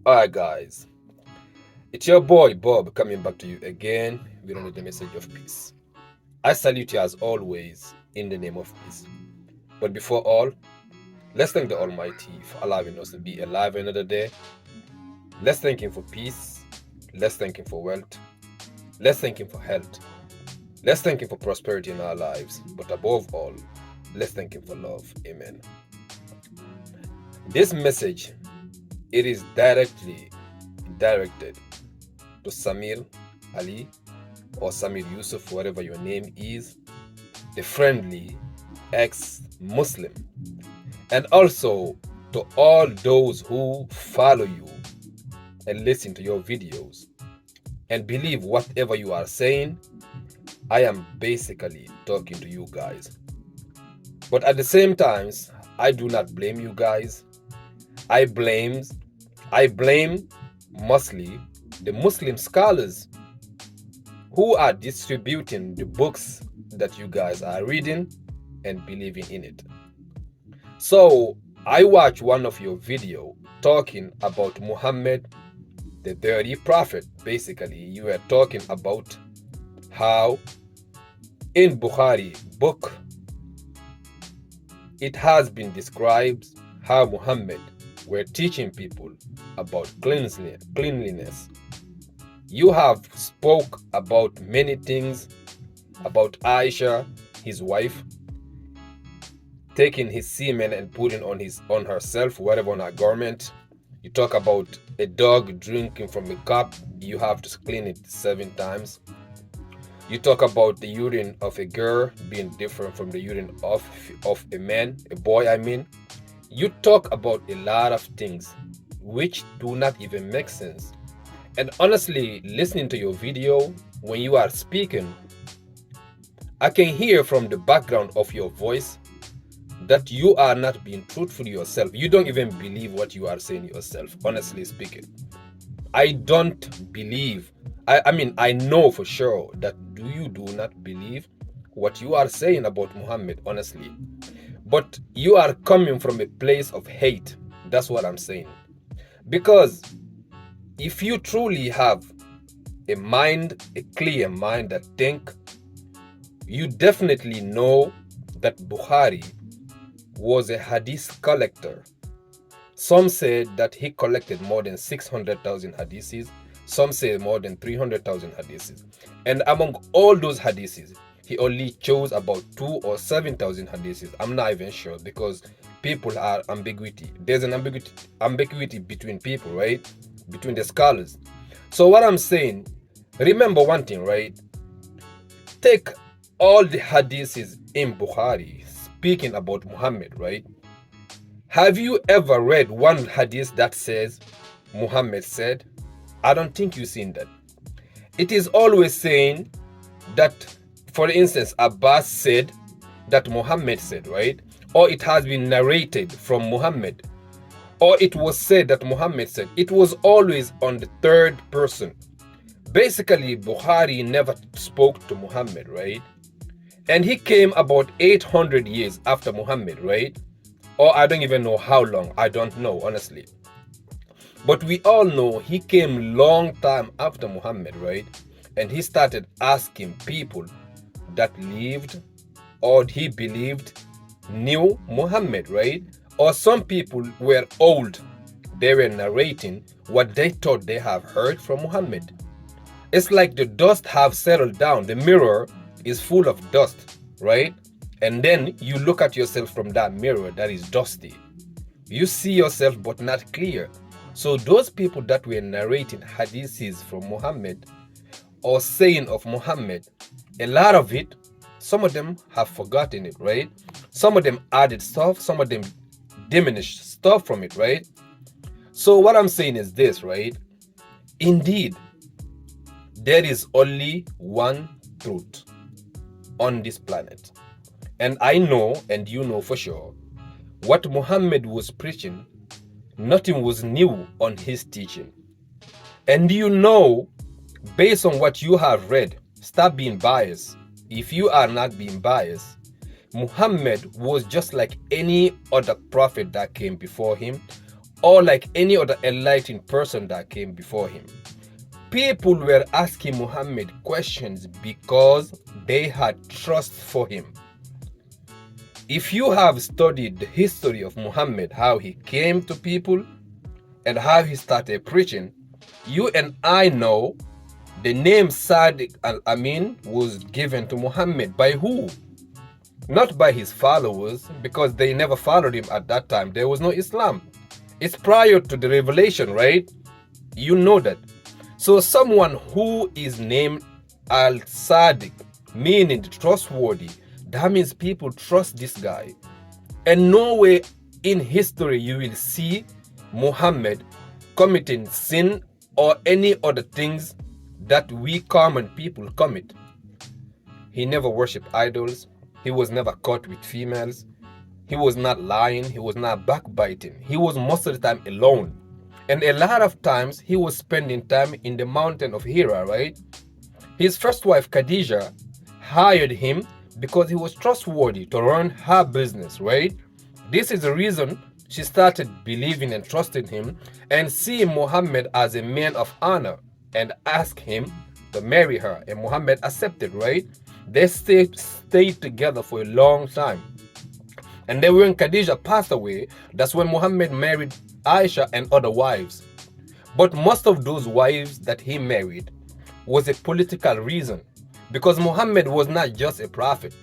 Alright, guys, it's your boy Bob coming back to you again with another message of peace. I salute you as always in the name of peace. But before all, let's thank the Almighty for allowing us to be alive another day. Let's thank Him for peace. Let's thank Him for wealth. Let's thank Him for health. Let's thank Him for prosperity in our lives. But above all, let's thank Him for love. Amen. This message, it is directly directed to Sameer Ali or Sameer Yusuf, whatever your name is, the friendly ex-Muslim, and also to all those who follow you and listen to your videos and believe whatever you are saying. I am basically talking to you guys. But at the same time, I do not blame you guys. I blame mostly the Muslim scholars who are distributing the books that you guys are reading and believing in it. So I watched one of your video talking about Muhammad, the dirty prophet. Basically, you were talking about how in Bukhari book it has been described how Muhammad were teaching people about cleanliness. You have spoke about many things, about Aisha, his wife, taking his semen and putting on herself, whatever on her garment. You talk about a dog drinking from a cup, you have to clean it 7 times. You talk about the urine of a girl being different from the urine of a man, a boy I mean. You talk about a lot of things which do not even make sense. And honestly, listening to your video, when you are speaking, I can hear from the background of your voice that you are not being truthful to yourself. You don't even believe what you are saying yourself, honestly speaking. I don't believe, I know for sure that you do not believe what you are saying about Muhammad, honestly. But you are coming from a place of hate. That's what I'm saying. Because if you truly have a mind, a clear mind that think, you definitely know that Bukhari was a hadith collector. Some said that he collected more than 600,000 hadiths. Some say more than 300,000 hadiths. And among all those hadiths, he only chose about 2 or 7,000 hadiths. I'm not even sure because people are ambiguity. There's an ambiguity between people, right? Between the scholars. So what I'm saying, remember one thing, right? Take all the hadiths in Bukhari speaking about Muhammad, right? Have you ever read one hadith that says Muhammad said? I don't think you've seen that. It is always saying that, for instance, Abbas said that Muhammad said, right? Or it has been narrated from Muhammad. Or it was said that Muhammad said. It was always on the third person. Basically, Bukhari never spoke to Muhammad, right? And he came about 800 years after Muhammad, right? Or I don't even know how long. I don't know, honestly. But we all know he came long time after Muhammad, right? And he started asking people that lived or he believed knew Muhammad, right? Or some people were old. They were narrating what they thought they have heard from Muhammad. It's like the dust have settled down. The mirror is full of dust, right? And then you look at yourself from that mirror that is dusty. You see yourself but not clear. So those people that were narrating hadiths from Muhammad or saying of Muhammad, a lot of it, some of them have forgotten it, right? Some of them added stuff, some of them diminished stuff from it, right? So what I'm saying is this, right? Indeed, there is only one truth on this planet. And I know, and you know for sure, what Muhammad was preaching, nothing was new on his teaching. And you know, based on what you have read, stop being biased. If you are not being biased, Muhammad was just like any other prophet that came before him, or like any other enlightened person that came before him. People were asking Muhammad questions because they had trust for him. If you have studied the history of Muhammad, how he came to people and how he started preaching, you and I know the name Sadiq al-Amin was given to Muhammad by who? Not by his followers, because they never followed him at that time. There was no Islam. It's prior to the revelation, right? You know that. So someone who is named al-Sadiq, meaning trustworthy, that means people trust this guy. And nowhere in history you will see Muhammad committing sin or any other things that we common people commit. He never worshipped idols. He was never caught with females. He was not lying. He was not backbiting. He was most of the time alone. And a lot of times he was spending time in the mountain of Hira, right? His first wife, Khadija, hired him because he was trustworthy to run her business, right? This is the reason she started believing and trusting him and seeing Muhammad as a man of honor and asked him to marry her. And Muhammad accepted, right? They stayed together for a long time. And then when Khadija passed away, that's when Muhammad married Aisha and other wives. But most of those wives that he married was a political reason, because Muhammad was not just a prophet.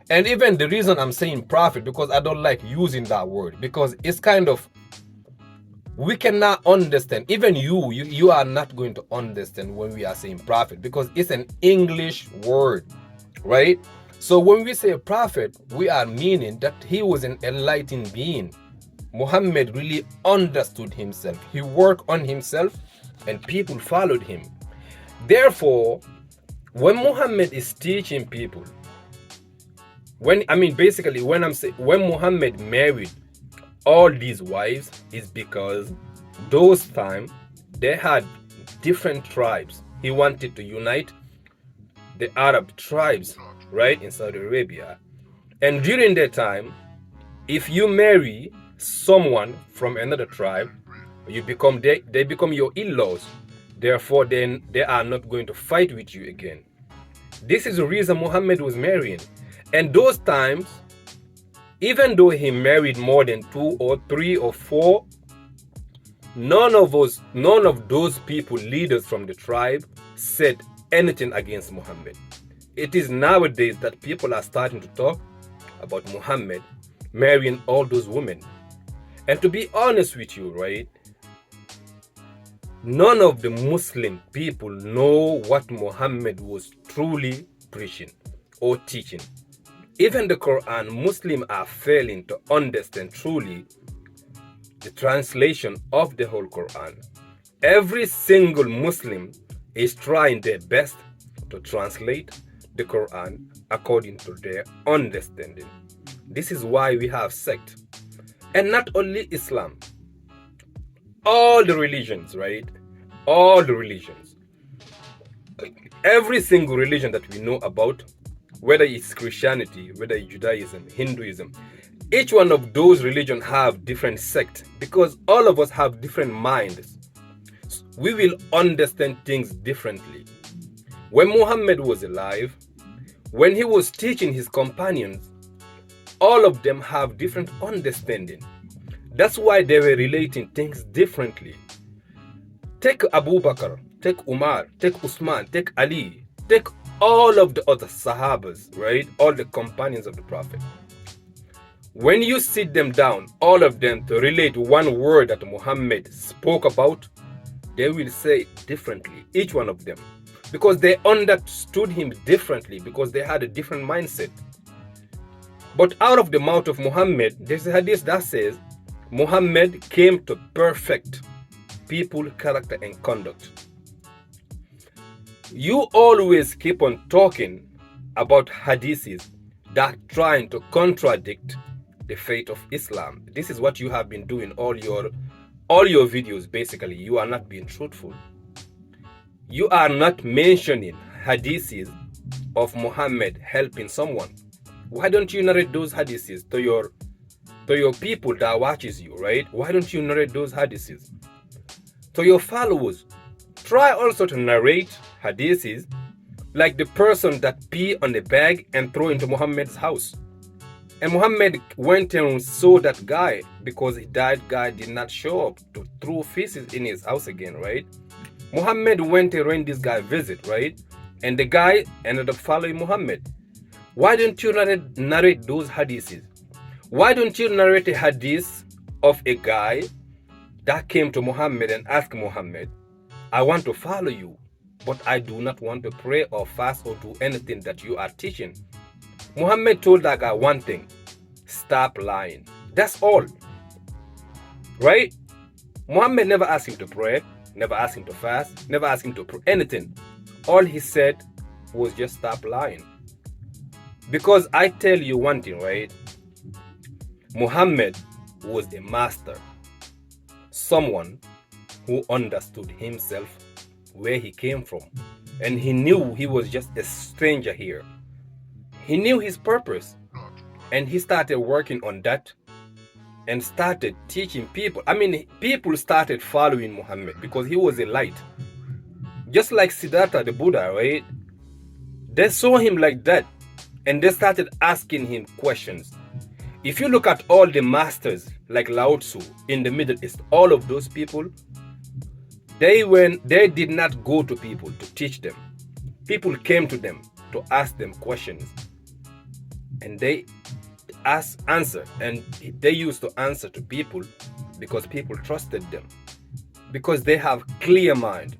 And even the reason I'm saying prophet, because I don't like using that word, because it's kind of, we cannot understand. Even you are not going to understand when we are saying prophet, because it's an English word, right? So when we say prophet, we are meaning that he was an enlightened being. Muhammad really understood himself. He worked on himself and people followed him. Therefore, when Muhammad is teaching people, when Muhammad married all these wives, is because those times they had different tribes. He wanted to unite the Arab tribes, right, in Saudi Arabia. And during that time, if you marry someone from another tribe, they become your in-laws. Therefore, then they are not going to fight with you again. This is the reason Muhammad was marrying. And those times, even though he married more than 2 or 3 or 4, none of those people, leaders from the tribe, said anything against Muhammad. It is nowadays that people are starting to talk about Muhammad marrying all those women. And to be honest with you, right, none of the Muslim people know what Muhammad was truly preaching or teaching. Even the Quran, Muslims are failing to understand truly the translation of the whole Quran. Every single Muslim is trying their best to translate the Quran according to their understanding. This is why we have sect. And not only Islam, all the religions, right? All the religions. Every single religion that we know about, whether it's Christianity, whether it's Judaism, Hinduism, each one of those religions have different sects, because all of us have different minds. We will understand things differently. When Muhammad was alive, when he was teaching his companions, all of them have different understanding. That's why they were relating things differently. Take Abu Bakr, take Umar, take Usman, take Ali, take all of the other Sahabas, right? All the companions of the Prophet. When you sit them down, all of them, to relate one word that Muhammad spoke about, they will say differently, each one of them, because they understood him differently, because they had a different mindset. But out of the mouth of Muhammad, there's a hadith that says, Muhammad came to perfect people, character, and conduct. You always keep on talking about hadiths that trying to contradict the faith of Islam. This is what you have been doing all your videos. Basically, you are not being truthful. You are not mentioning hadiths of Muhammad helping someone. Why don't you narrate those hadiths to to your people that watches you, right? Why don't you narrate those hadiths? To your followers, try also to narrate hadiths like the person that pee on the bag and throw into Muhammad's house. And Muhammad went and saw that guy because that guy did not show up to throw feces in his house again, right? Muhammad went and ran this guy visit, right? And the guy ended up following Muhammad. Why don't you narrate those hadiths? Why don't you narrate a hadith of a guy that came to Muhammad and asked Muhammad, I want to follow you, but I do not want to pray or fast or do anything that you are teaching. Muhammad told that guy one thing: stop lying. That's all. Right? Muhammad never asked him to pray, never asked him to fast, never asked him to pray anything. All he said was just stop lying. Because I tell you one thing, right? Muhammad was a master. Someone who understood himself, where he came from. And he knew he was just a stranger here. He knew his purpose, and he started working on that and started teaching people. I mean, people started following Muhammad because he was a light. Just like Siddhartha the Buddha, right? They saw him like that and they started asking him questions. If you look at all the masters like Lao Tzu in the Middle East, all of those people, they did not go to people to teach them. People came to them to ask them questions. And they answer, and they used to answer to people because people trusted them, because they have clear mind,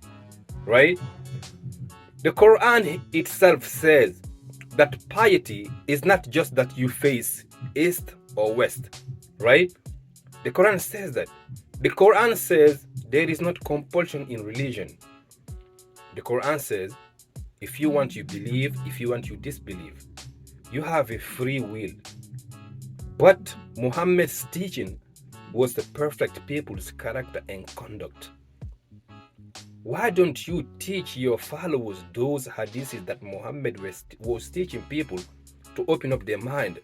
right? The Quran itself says that piety is not just that you face east or west, right? The Quran says that. The Quran says there is not compulsion in religion. The Quran says if you want, you believe; if you want, you disbelieve. You have a free will. But Muhammad's teaching was the perfect people's character and conduct. Why don't you teach your followers those hadiths that Muhammad was teaching people to open up their mind?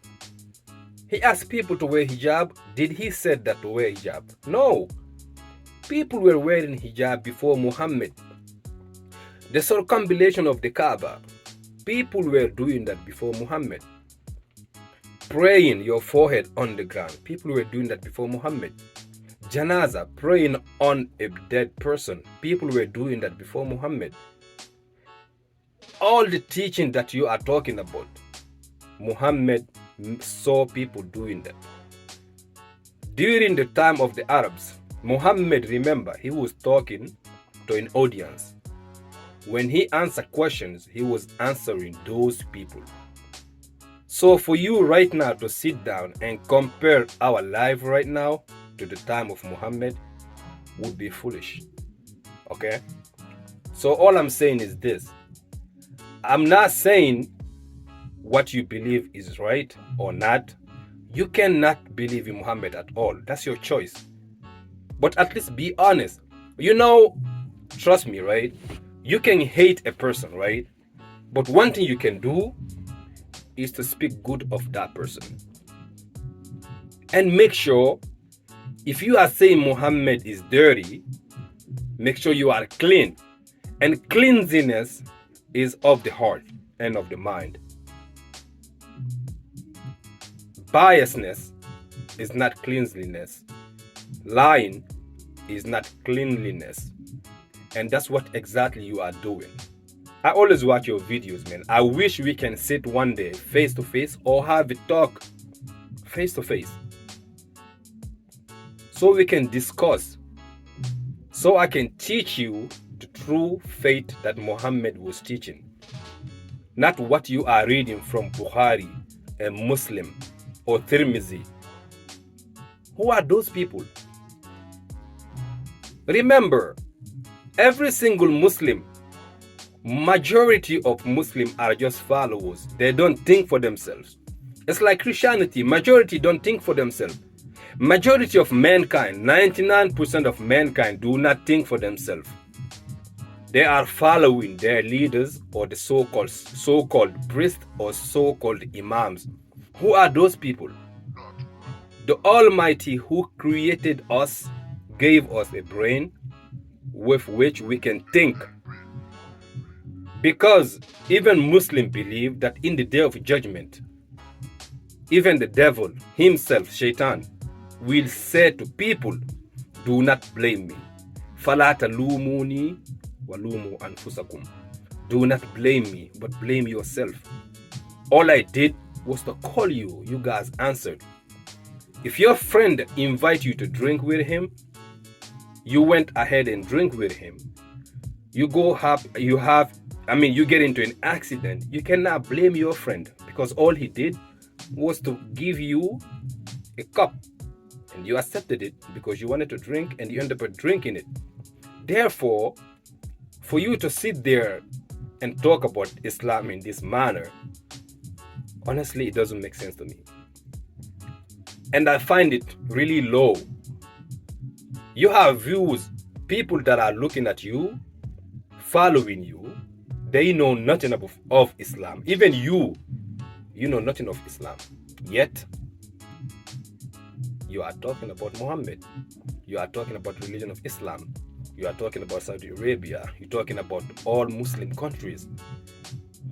He asked people to wear hijab. Did he say that to wear hijab? No. People were wearing hijab before Muhammad. The circumambulation of the Kaaba, people were doing that before Muhammad. Praying your forehead on the ground, people were doing that before Muhammad. Janaza, praying on a dead person, people were doing that before Muhammad. All the teaching that you are talking about, Muhammad saw people doing that. During the time of the Arabs, Muhammad, remember, he was talking to an audience. When he answered questions, he was answering those people. So for you right now to sit down and compare our life right now to the time of Muhammad would be foolish. Okay? So all I'm saying is this. I'm not saying what you believe is right or not. You cannot believe in Muhammad at all. That's your choice. But at least be honest. You know, trust me, right? You can hate a person, right? But one thing you can do is to speak good of that person. And make sure, if you are saying Muhammad is dirty, make sure you are clean. And cleanliness is of the heart and of the mind. Biasness is not cleanliness. Lying is not cleanliness. And that's what exactly you are doing. I always watch your videos, man. I wish we can sit one day face to face or have a talk face to face, so we can discuss, so I can teach you the true faith that Muhammad was teaching, not what you are reading from Bukhari and Muslim or Tirmizi. Who are those people? Remember, every single Muslim, majority of Muslims are just followers. They don't think for themselves. It's like Christianity. Majority don't think for themselves. Majority of mankind, 99% of mankind, do not think for themselves. They are following their leaders or the so-called priests or so-called imams. Who are those people? The Almighty who created us gave us a brain with which we can think. Because even Muslims believe that in the day of judgment, even the devil himself, Shaitan, will say to people, do not blame me. فَلَا تَلُومُونِي وَلُومُوا أَنفُسَكُمْ. Do not blame me, but blame yourself. All I did was to call you. You guys answered. If your friend invites you to drink with him, you went ahead and drink with him. You get into an accident. You cannot blame your friend because all he did was to give you a cup and you accepted it because you wanted to drink and you ended up drinking it. Therefore, for you to sit there and talk about Islam in this manner, honestly, it doesn't make sense to me. And I find it really low. You have views, people that are looking at you, following you, they know nothing of Islam. Even you know nothing of Islam. Yet, you are talking about Muhammad. You are talking about the religion of Islam. You are talking about Saudi Arabia. You're talking about all Muslim countries.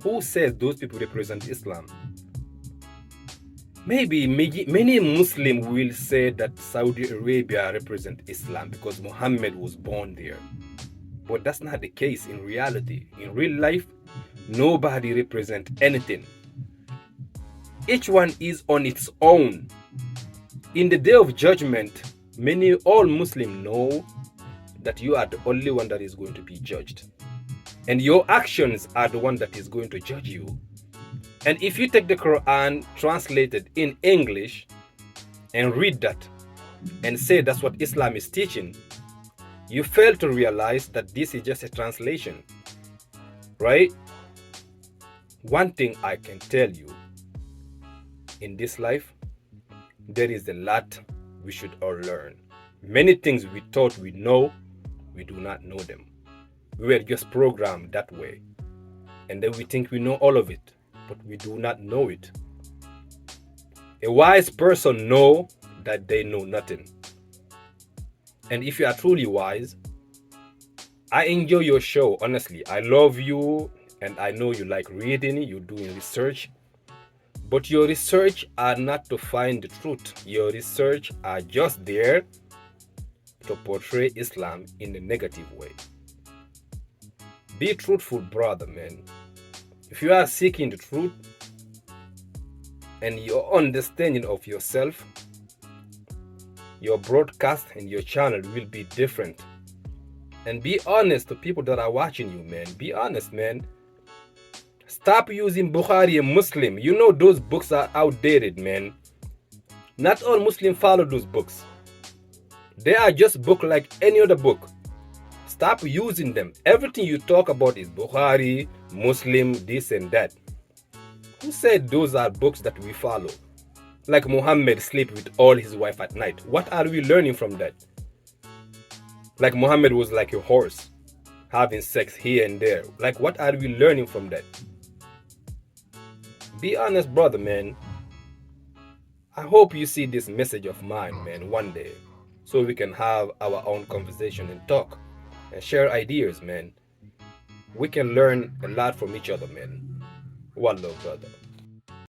Who says those people represent Islam? Maybe many Muslims will say that Saudi Arabia represents Islam because Muhammad was born there. But that's not the case in reality. In real life, nobody represents anything. Each one is on its own. In the day of judgment, all Muslims know that you are the only one that is going to be judged. And your actions are the one that is going to judge you. And if you take the Quran translated in English and read that and say that's what Islam is teaching, you fail to realize that this is just a translation, right? One thing I can tell you, in this life, there is a lot we should all learn. Many things we thought we know, we do not know them. We were just programmed that way. And then we think we know all of it, but we do not know it. A wise person knows that they know nothing. And if you are truly wise, I enjoy your show, honestly. I love you, and I know you like reading, you're doing research. But your research are not to find the truth. Your research are just there to portray Islam in a negative way. Be truthful, brother, man. If you are seeking the truth and your understanding of yourself, your broadcast and your channel will be different. And be honest to people that are watching you, man. Be honest, man. Stop using Bukhari and Muslim. You know those books are outdated, man. Not all Muslims follow those books. They are just books like any other book. Stop using them. Everything you talk about is Bukhari, Muslim, this and that. Who said those are books that we follow? Like Muhammad sleep with all his wife at night. What are we learning from that? Like Muhammad was like a horse, having sex here and there. Like what are we learning from that? Be honest, brother, man. I hope you see this message of mine, man, one day, so we can have our own conversation and talk and share ideas, man. We can learn a lot from each other, man. One love, brother.